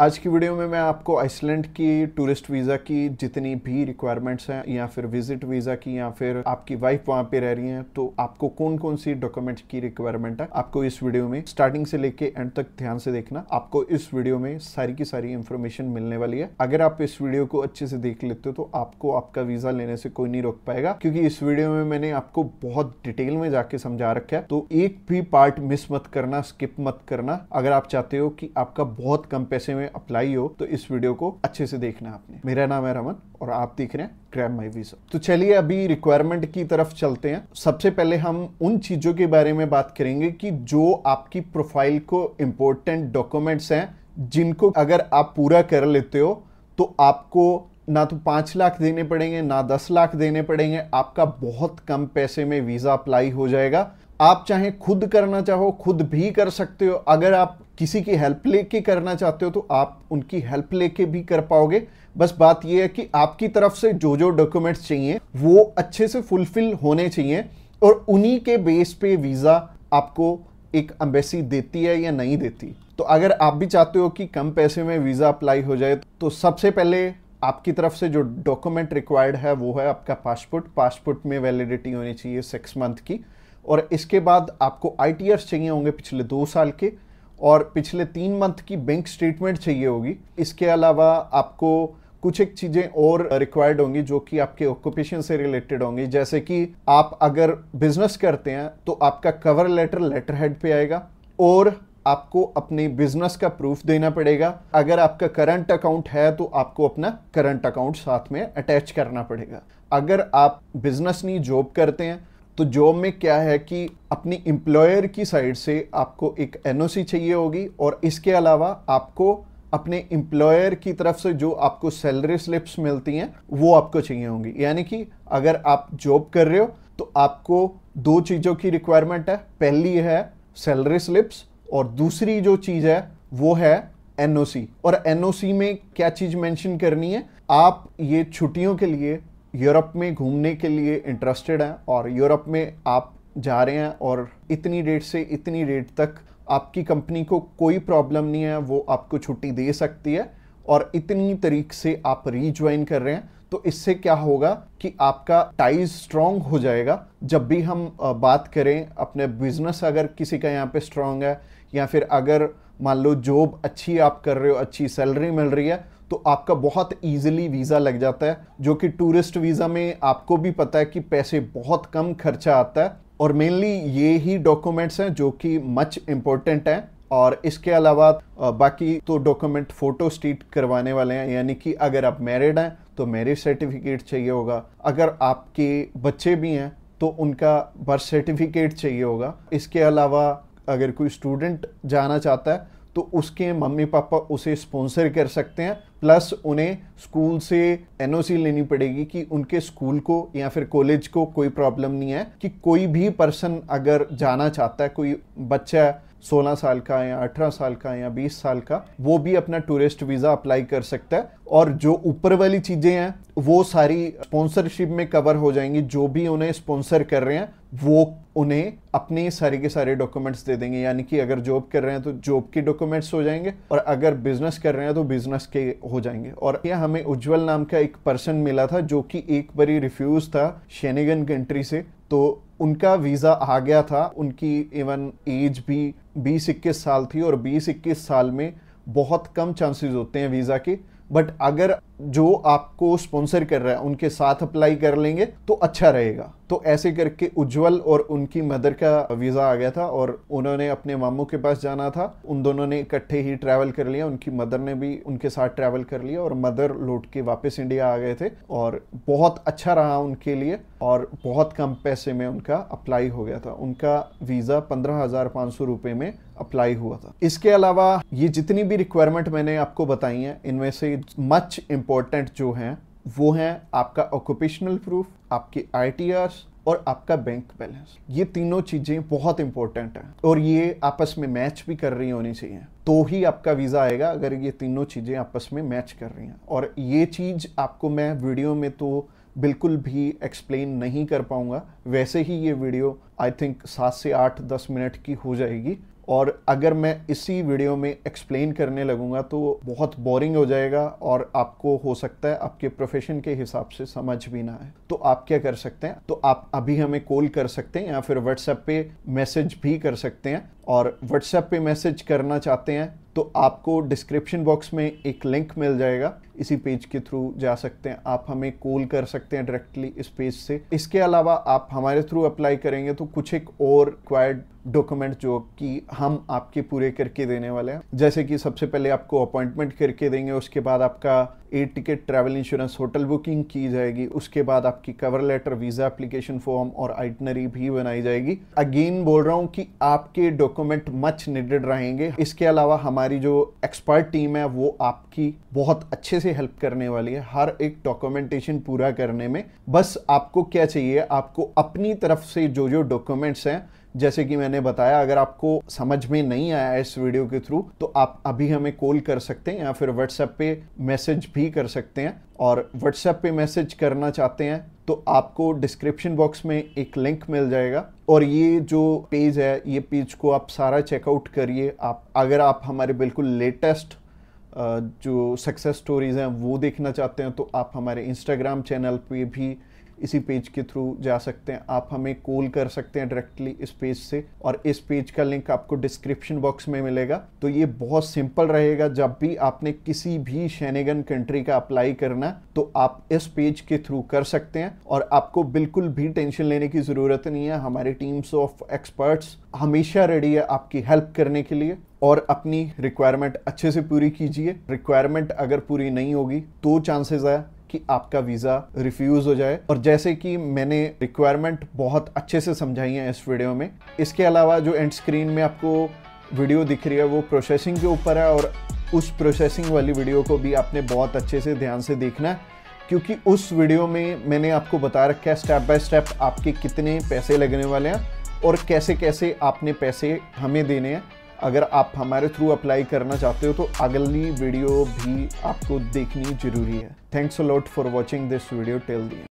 आज की वीडियो में मैं आपको आइसलैंड की टूरिस्ट वीज़ा की जितनी भी रिक्वायरमेंट्स हैं या फिर विजिट वीज़ा की या फिर आपकी वाइफ वहाँ पे रह रही हैं तो आपको कौन कौन सी डॉक्यूमेंट्स की रिक्वायरमेंट है आपको इस वीडियो में स्टार्टिंग से लेके एंड तक ध्यान से देखना। आपको इस वीडियो में सारी की सारी इंफॉर्मेशन मिलने वाली है। अगर आप इस वीडियो को अच्छे से देख लेते हो तो आपको आपका वीज़ा लेने से कोई नहीं रोक पाएगा, क्योंकि इस वीडियो में मैंने आपको बहुत डिटेल में जाके समझा रखा है। तो एक भी पार्ट मिस मत करना, स्किप मत करना। अगर आप चाहते हो कि आपका बहुत कम पैसे में अप्लाई हो तो इस वीडियो को अच्छे से देखना आपने। मेरा नाम है रमन और आप देख रहे हैं ग्रैब माई वीजा। तो चलिए अभी रिक्वायरमेंट की तरफ चलते हैं। सबसे पहले हम उन चीजों के बारे में बात करेंगे कि जो आपकी प्रोफाइल को इंपॉर्टेंट डॉक्यूमेंट्स हैं, जिनको अगर आप पूरा कर लेते हो तो आपको ना तो 5 लाख देने पड़ेंगे ना 10 लाख देने पड़ेंगे। आपका बहुत कम पैसे में वीजा अप्लाई हो जाएगा। आप चाहे खुद करना चाहो खुद भी कर सकते हो। अगर आप किसी की हेल्प लेके करना चाहते हो तो आप उनकी हेल्प लेके भी कर पाओगे। बस बात यह है कि आपकी तरफ से जो जो डॉक्यूमेंट्स चाहिए वो अच्छे से फुलफिल होने चाहिए और उन्हीं के बेस पे वीजा आपको एक एम्बेसी देती है या नहीं देती। तो अगर आप भी चाहते हो कि कम पैसे में वीजा अप्लाई हो जाए तो सबसे पहले आपकी तरफ से जो डॉक्यूमेंट रिक्वायर्ड है वो है आपका पासपोर्ट। पासपोर्ट में वैलिडिटी होनी चाहिए 6 मंथ की। और इसके बाद आपको ITRs चाहिए होंगे पिछले 2 साल के और पिछले 3 मंथ की बैंक स्टेटमेंट चाहिए होगी। इसके अलावा आपको कुछ एक चीज़ें और रिक्वायर्ड होंगी जो कि आपके ऑक्यूपेशन से रिलेटेड होंगी। जैसे कि आप अगर बिजनेस करते हैं तो आपका कवर लेटर हेड पे आएगा और आपको अपने बिजनेस का प्रूफ देना पड़ेगा। अगर आपका करंट अकाउंट है तो आपको अपना करंट अकाउंट साथ में अटैच करना पड़ेगा। अगर आप बिजनेस नहीं जॉब करते हैं तो जॉब में क्या है कि अपनी एम्प्लॉयर की साइड से आपको एक NOC चाहिए होगी और इसके अलावा आपको अपने एम्प्लॉयर की तरफ से जो आपको सैलरी स्लिप्स मिलती हैं वो आपको चाहिए होंगी। यानी कि अगर आप जॉब कर रहे हो तो आपको 2 चीज़ों की रिक्वायरमेंट है। पहली है सैलरी स्लिप्स और दूसरी जो चीज़ है वो है NOC। और NOC में क्या चीज़ मेंशन करनी है, आप ये छुट्टियों के लिए यूरोप में घूमने के लिए इंटरेस्टेड हैं और यूरोप में आप जा रहे हैं और इतनी डेट से इतनी डेट तक आपकी कंपनी को कोई प्रॉब्लम नहीं है, वो आपको छुट्टी दे सकती है और इतनी तारीख से आप रीज्वाइन कर रहे हैं। तो इससे क्या होगा कि आपका टाइज स्ट्रांग हो जाएगा। जब भी हम बात करें अपने बिजनेस, अगर किसी का यहाँ पे स्ट्रांग है या फिर अगर मान लो जॉब अच्छी आप कर रहे हो, अच्छी सैलरी मिल रही है, तो आपका बहुत इजीली वीज़ा लग जाता है। जो कि टूरिस्ट वीज़ा में आपको भी पता है कि पैसे बहुत कम खर्चा आता है और मेनली ये ही डॉक्यूमेंट्स हैं जो कि मच इम्पोर्टेंट हैं। और इसके अलावा बाकी तो डॉक्यूमेंट फोटो स्टेट करवाने वाले हैं। यानी कि अगर आप मैरिड हैं तो मैरिज सर्टिफिकेट चाहिए होगा। अगर आपके बच्चे भी हैं तो उनका बर्थ सर्टिफिकेट चाहिए होगा। इसके अलावा अगर कोई स्टूडेंट जाना चाहता है तो उसके मम्मी पापा उसे स्पॉन्सर कर सकते हैं। प्लस उन्हें स्कूल से NOC लेनी पड़ेगी कि उनके स्कूल को या फिर कॉलेज को कोई प्रॉब्लम नहीं है कि कोई भी पर्सन अगर जाना चाहता है, कोई बच्चा 16 साल का या 18 साल का या 20 साल का, वो भी अपना टूरिस्ट वीज़ा अप्लाई कर सकता है। और जो ऊपर वाली चीज़ें हैं वो सारी स्पॉन्सरशिप में कवर हो जाएंगी। जो भी उन्हें स्पॉन्सर कर रहे हैं वो उन्हें अपने सारे के सारे डॉक्यूमेंट्स दे देंगे। यानी कि अगर जॉब कर रहे हैं तो जॉब के डॉक्यूमेंट्स हो जाएंगे और अगर बिजनेस कर रहे हैं तो बिजनेस के हो जाएंगे। और यह हमें उज्जवल नाम का एक पर्सन मिला था जो कि एक बारी रिफ्यूज था शेनेगन कंट्री से, तो उनका वीज़ा आ गया था। उनकी इवन एज भी 20-21 साल थी और 20-21 साल में बहुत कम चांसेस होते हैं वीज़ा के। बट अगर जो आपको स्पॉन्सर कर रहा है उनके साथ अप्लाई कर लेंगे तो अच्छा रहेगा। तो ऐसे करके उज्जवल और उनकी मदर का वीज़ा आ गया था और उन्होंने अपने मामू के पास जाना था। उन दोनों ने इकट्ठे ही ट्रैवल कर लिया, उनकी मदर ने भी उनके साथ ट्रैवल कर लिया और मदर लौट के वापस इंडिया आ गए थे और बहुत अच्छा रहा उनके लिए और बहुत कम पैसे में उनका अप्लाई हो गया था। उनका वीज़ा 15,500 रुपये में अप्लाई हुआ था। इसके अलावा ये जितनी भी रिक्वायरमेंट मैंने आपको बताई हैं इनमें से मच इम्पोर्टेंट जो हैं वो हैं आपका ऑक्यूपेशनल प्रूफ, आपकी ITRs और आपका बैंक बैलेंस। ये तीनों चीज़ें बहुत इंपॉर्टेंट हैं और ये आपस में मैच भी कर रही होनी चाहिए तो ही आपका वीज़ा आएगा, अगर ये तीनों चीज़ें आपस में मैच कर रही हैं। और ये चीज़ आपको मैं वीडियो में तो बिल्कुल भी एक्सप्लेन नहीं कर पाऊंगा। वैसे ही ये वीडियो आई थिंक 7 से 8-10 मिनट की हो जाएगी और अगर मैं इसी वीडियो में एक्सप्लेन करने लगूंगा तो बहुत बोरिंग हो जाएगा और आपको हो सकता है आपके प्रोफेशन के हिसाब से समझ भी ना आए। तो आप क्या कर सकते हैं, तो आप अभी हमें कॉल कर सकते हैं या फिर व्हाट्सएप पे मैसेज भी कर सकते हैं। और व्हाट्सएप पे मैसेज करना चाहते हैं तो आपको डिस्क्रिप्शन बॉक्स में एक लिंक मिल जाएगा, इसी पेज के थ्रू जा सकते हैं। आप हमें कॉल कर सकते हैं डायरेक्टली इस पेज से। इसके अलावा आप हमारे थ्रू अप्लाई करेंगे तो कुछ एक और रिक्वायर्ड डॉक्यूमेंट जो कि हम आपके पूरे करके देने वाले हैं, जैसे कि सबसे पहले आपको अपॉइंटमेंट करके देंगे, उसके बाद आपका air ticket, travel insurance, hotel booking की जाएगी, उसके बाद आपकी cover letter, visa application form और आइटनरी भी बनाई जाएगी। अगेन बोल रहा हूं कि आपके डॉक्यूमेंट मच नीडेड रहेंगे। इसके अलावा हमारी जो एक्सपर्ट टीम है वो आपकी बहुत अच्छे से हेल्प करने वाली है हर एक डॉक्यूमेंटेशन पूरा करने में। बस आपको क्या चाहिए, आपको अपनी तरफ से जो जो डॉक्यूमेंट्स हैं, जैसे कि मैंने बताया, अगर आपको समझ में नहीं आया इस वीडियो के थ्रू तो आप अभी हमें कॉल कर सकते हैं या फिर व्हाट्सएप पे मैसेज भी कर सकते हैं। और व्हाट्सएप पे मैसेज करना चाहते हैं तो आपको डिस्क्रिप्शन बॉक्स में एक लिंक मिल जाएगा और ये जो पेज है, ये पेज को आप सारा चेकआउट करिए। आप अगर आप हमारे बिल्कुल लेटेस्ट जो सक्सेस स्टोरीज हैं वो देखना चाहते हैं तो आप हमारे इंस्टाग्राम चैनल पे भी इसी पेज के थ्रू जा सकते हैं। आप हमें कॉल कर सकते हैं डायरेक्टली इस पेज से और इस पेज का लिंक आपको डिस्क्रिप्शन बॉक्स में मिलेगा। तो ये बहुत सिंपल रहेगा, जब भी आपने किसी भी शेनेगन कंट्री का अप्लाई करना तो आप इस पेज के थ्रू कर सकते हैं और आपको बिल्कुल भी टेंशन लेने की ज़रूरत नहीं है। हमारी टीम्स ऑफ एक्सपर्ट्स हमेशा रेडी है आपकी हेल्प करने के लिए। और अपनी रिक्वायरमेंट अच्छे से पूरी कीजिए। रिक्वायरमेंट अगर पूरी नहीं होगी तो चांसेस है कि आपका वीज़ा रिफ्यूज़ हो जाए। और जैसे कि मैंने रिक्वायरमेंट बहुत अच्छे से समझाई है इस वीडियो में। इसके अलावा जो एंड स्क्रीन में आपको वीडियो दिख रही है वो प्रोसेसिंग के ऊपर है और उस प्रोसेसिंग वाली वीडियो को भी आपने बहुत अच्छे से ध्यान से देखना है, क्योंकि उस वीडियो में मैंने आपको बता रखा है स्टेप बाय स्टेप आपके कितने पैसे लगने वाले हैं और कैसे कैसे आपने पैसे हमें देने हैं। अगर आप हमारे थ्रू अप्लाई करना चाहते हो तो अगली वीडियो भी आपको देखनी जरूरी है। Thanks a lot for watching this video till the end.